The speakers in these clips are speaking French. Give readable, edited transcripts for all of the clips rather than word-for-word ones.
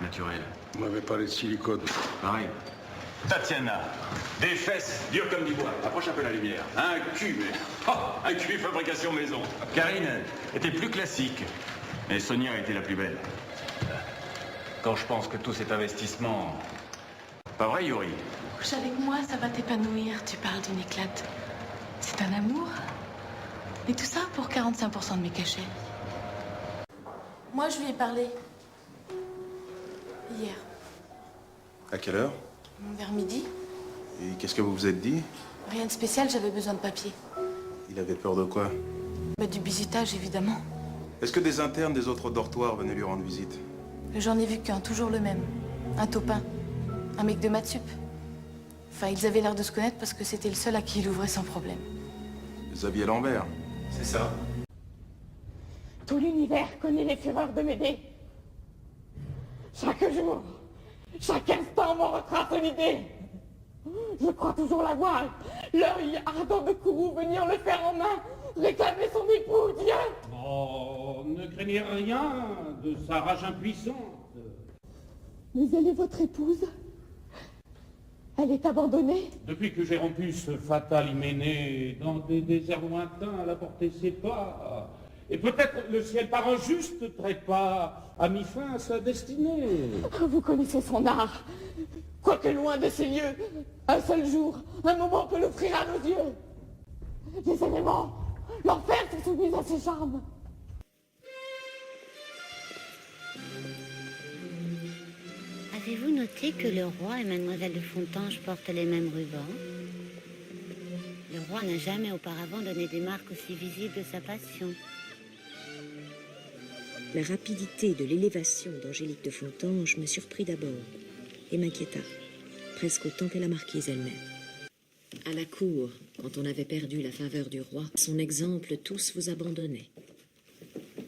naturel. Vous m'avez parlé de silicone. Pareil. Tatiana, des fesses dures comme du bois. Approche un peu la lumière. Un cul, mais... Oh, un cul fabrication maison. Karine était plus classique. Et Sonia était la plus belle. Quand je pense que tout cet investissement... Pas vrai, Yuri? Couche avec moi, ça va t'épanouir. Tu parles d'une éclate. C'est un amour. Et tout ça pour 45% de mes cachets. Moi, je lui ai parlé. Hier. À quelle heure? Vers midi. Et qu'est-ce que vous vous êtes dit? Rien de spécial, j'avais besoin de papier. Il avait peur de quoi? Bah, du bisutage, évidemment. Est-ce que des internes des autres dortoirs venaient lui rendre visite? J'en ai vu qu'un, toujours le même. Un taupin. Un mec de maths sup. Enfin, ils avaient l'air de se connaître parce que c'était le seul à qui il ouvrait sans problème. Xavier Lambert. C'est ça. Tout l'univers connaît les fureurs de Médée. Chaque jour, chaque instant m'en retrace une idée. Je crois toujours la voir, l'œil ardent de Kourou venir le faire en main, réclamer son époux, Dieu. Oh, ne craignez rien de sa rage impuissante. Mais elle est votre épouse. Elle est abandonnée. Depuis que j'ai rompu ce fatal hyménée dans des déserts lointains, elle a porté ses pas. Et peut-être le ciel par un juste trépas a mis fin à sa destinée. Vous connaissez son art. Quoique loin de ces lieux, un seul jour, un moment peut l'offrir à nos yeux. Les éléments, l'enfer sont soumis à ses charmes. Avez-vous noté que le roi et mademoiselle de Fontanges portent les mêmes rubans? Le roi n'a jamais auparavant donné des marques aussi visibles de sa passion. La rapidité de l'élévation d'Angélique de Fontanges me surprit d'abord et m'inquiéta, presque autant que la marquise elle-même. À la cour, quand on avait perdu la faveur du roi, son exemple tous vous abandonnaient.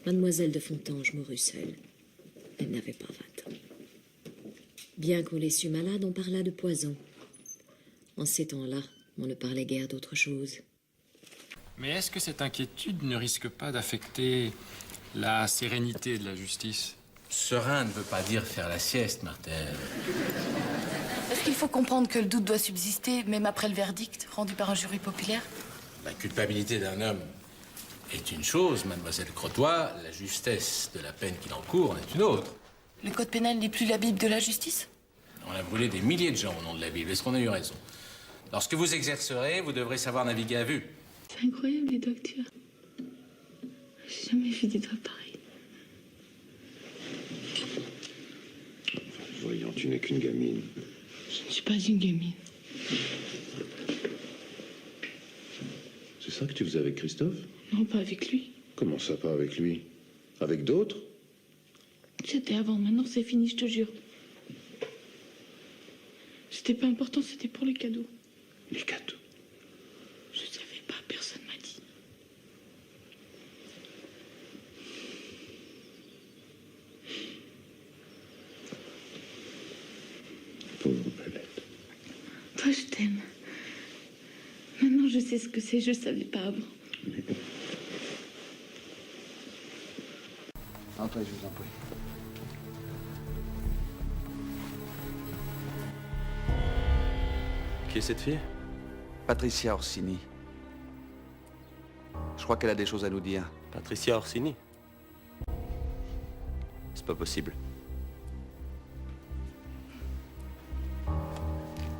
Mademoiselle de Fontanges mourut seule. Elle n'avait pas 20 ans. Bien qu'on les sût malade, on parla de poison. En ces temps-là, on ne parlait guère d'autre chose. Mais est-ce que cette inquiétude ne risque pas d'affecter la sérénité de la justice? Serein ne veut pas dire faire la sieste, Martin. Est-ce qu'il faut comprendre que le doute doit subsister, même après le verdict rendu par un jury populaire? La culpabilité d'un homme est une chose, mademoiselle Crotoy. La justesse de la peine qu'il encourt en est une autre. Le code pénal n'est plus la Bible de la justice? On a brûlé des milliers de gens au nom de la Bible. Est-ce qu'on a eu raison? Lorsque vous exercerez, vous devrez savoir naviguer à vue. C'est incroyable, les docteurs. J'ai jamais vu des doigts pareils. Voyons, tu n'es qu'une gamine. Je ne suis pas une gamine. C'est ça que tu faisais avec Christophe? Non, pas avec lui. Comment ça, pas avec lui? Avec d'autres? C'était avant, maintenant c'est fini, je te jure. C'était pas important, c'était pour les cadeaux. Les cadeaux? Je savais pas, personne m'a dit. Pauvre belette. Toi, je t'aime. Maintenant, je sais ce que c'est, je savais pas avant. Entrez, je vous en prie. Qui est cette fille? Patricia Orsini. Je crois qu'elle a des choses à nous dire. Patricia Orsini. C'est pas possible.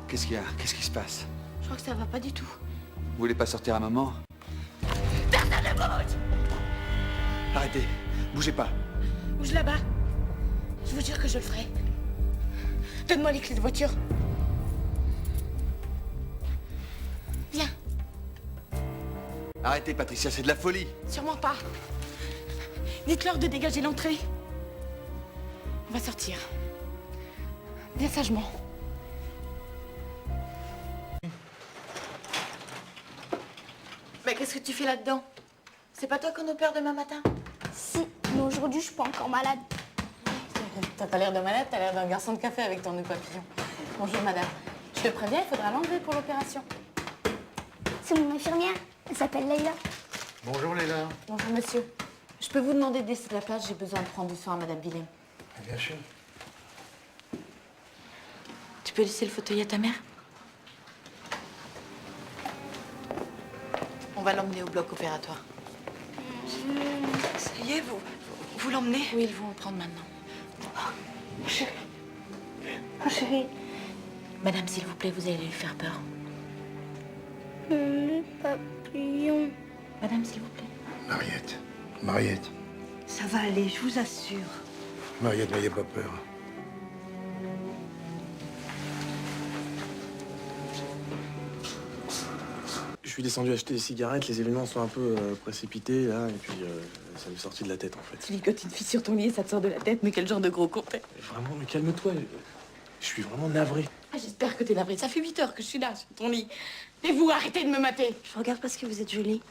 Qu'est-ce qu'il y a? Qu'est-ce qui se passe? Je crois que ça va pas du tout. Vous voulez pas sortir à maman? Personne ne bouge! Arrêtez! Bougez pas! Bouge là-bas. Je vous jure que je le ferai. Donne-moi les clés de voiture. Viens. Arrêtez, Patricia, c'est de la folie! Sûrement pas. Dites-leur de dégager l'entrée. On va sortir. Viens sagement. Mais qu'est-ce que tu fais là-dedans? C'est pas toi qu'on opère demain matin? Si, mais aujourd'hui, je suis pas encore malade. T'as pas l'air de malade, t'as l'air d'un garçon de café avec ton nœud papillon. Bonjour madame. Je te préviens, il faudra l'enlever pour l'opération. C'est mon infirmière. Elle s'appelle Leïla. Bonjour, Léla. Bonjour monsieur. Je peux vous demander de laisser la place, j'ai besoin de prendre du soin à madame Willem. Bien sûr. Tu peux laisser le fauteuil à ta mère? On va l'emmener au bloc opératoire. Ça y est, vous l'emmenez? Oui, ils vont le prendre maintenant. Chérie. Oh, chérie. Madame, s'il vous plaît, vous allez lui faire peur. Le papillon. Madame, s'il vous plaît. Mariette. Mariette. Ça va aller, je vous assure. Mariette, n'ayez pas peur. Je suis descendu acheter des cigarettes, les événements sont un peu précipités, là, et puis ça m'est sorti de la tête, en fait. Tu ligotes une fille sur ton lit et ça te sort de la tête, mais quel genre de gros con t'es? Vraiment, mais calme-toi. Je suis vraiment navré. Ah, j'espère que t'es navrée. Ça fait 8 heures que je suis là, sur ton lit. Et vous, arrêtez de me mater. Je regarde parce que vous êtes jolie.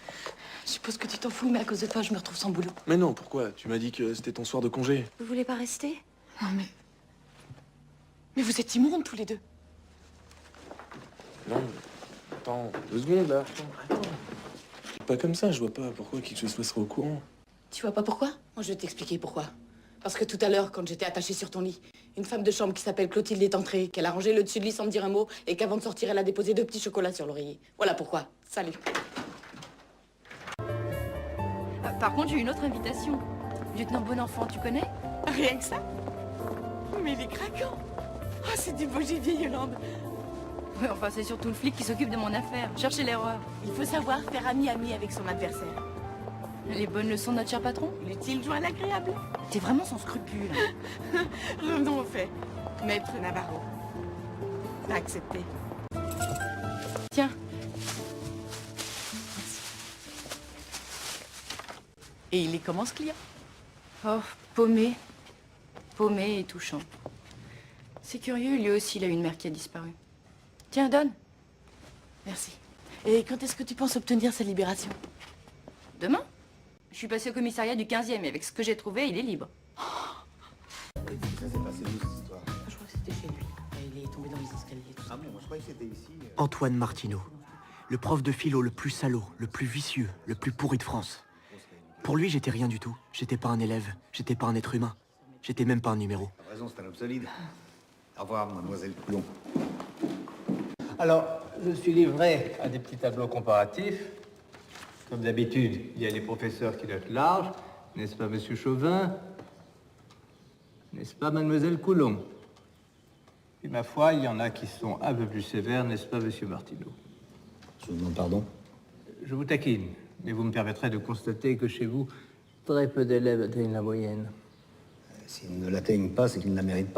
Je suppose que tu t'en fous, mais à cause de toi, je me retrouve sans boulot. Mais non, pourquoi? Tu m'as dit que c'était ton soir de congé. Vous voulez pas rester? Non, mais... Mais vous êtes immondes, tous les deux. Non, attends, 2 secondes, là. Attends. Pas comme ça, je vois pas pourquoi qui que ce soit serait au courant. Tu vois pas pourquoi? Moi, je vais t'expliquer pourquoi. Parce que tout à l'heure, quand j'étais attachée sur ton lit, une femme de chambre qui s'appelle Clotilde est entrée, qu'elle a rangé le dessus de lit sans me dire un mot, et qu'avant de sortir, elle a déposé 2 petits chocolats sur l'oreiller. Voilà pourquoi. Salut. Par contre, j'ai une autre invitation. Lieutenant Bonenfant, tu connais? Rien que ça? Mais il est craquant. Ah, c'est du beau gibier, Yolande. Ouais, enfin, c'est surtout le flic qui s'occupe de mon affaire. Cherchez l'erreur. Il faut savoir faire ami-ami avec son adversaire. Les bonnes leçons de notre cher patron? L'utile joint l'agréable. T'es vraiment sans scrupule. Revenons au fait. Maître Navarro. T'as accepté. Tiens. Et il est comment, ce client? Oh, paumé. Paumé et touchant. C'est curieux, lui aussi, il a une mère qui a disparu. Tiens, donne. Merci. Et quand est-ce que tu penses obtenir sa libération? Demain? Je suis passé au commissariat du 15e et avec ce que j'ai trouvé, il est libre. Ça s'est passé où, cette histoire? Je crois que c'était chez lui. Il est tombé dans les escaliers. Tout ça. Ah bon, moi je croyais que c'était ici. Antoine Martineau, le prof de philo le plus salaud, le plus vicieux, le plus pourri de France. Pour lui, j'étais rien du tout. J'étais pas un élève, j'étais pas un être humain. J'étais même pas un numéro. T'as raison, c'est un homme solide. Au revoir, mademoiselle Coulon. Alors, je suis livré à des petits tableaux comparatifs. Comme d'habitude, il y a les professeurs qui notent large. N'est-ce pas, monsieur Chauvin? N'est-ce pas, mademoiselle Coulon? Et ma foi, il y en a qui sont un peu plus sévères, n'est-ce pas, monsieur Martineau? Je vous demande pardon. Je vous taquine, mais vous me permettrez de constater que chez vous, très peu d'élèves atteignent la moyenne. S'ils ne l'atteignent pas, c'est qu'ils ne la méritent pas.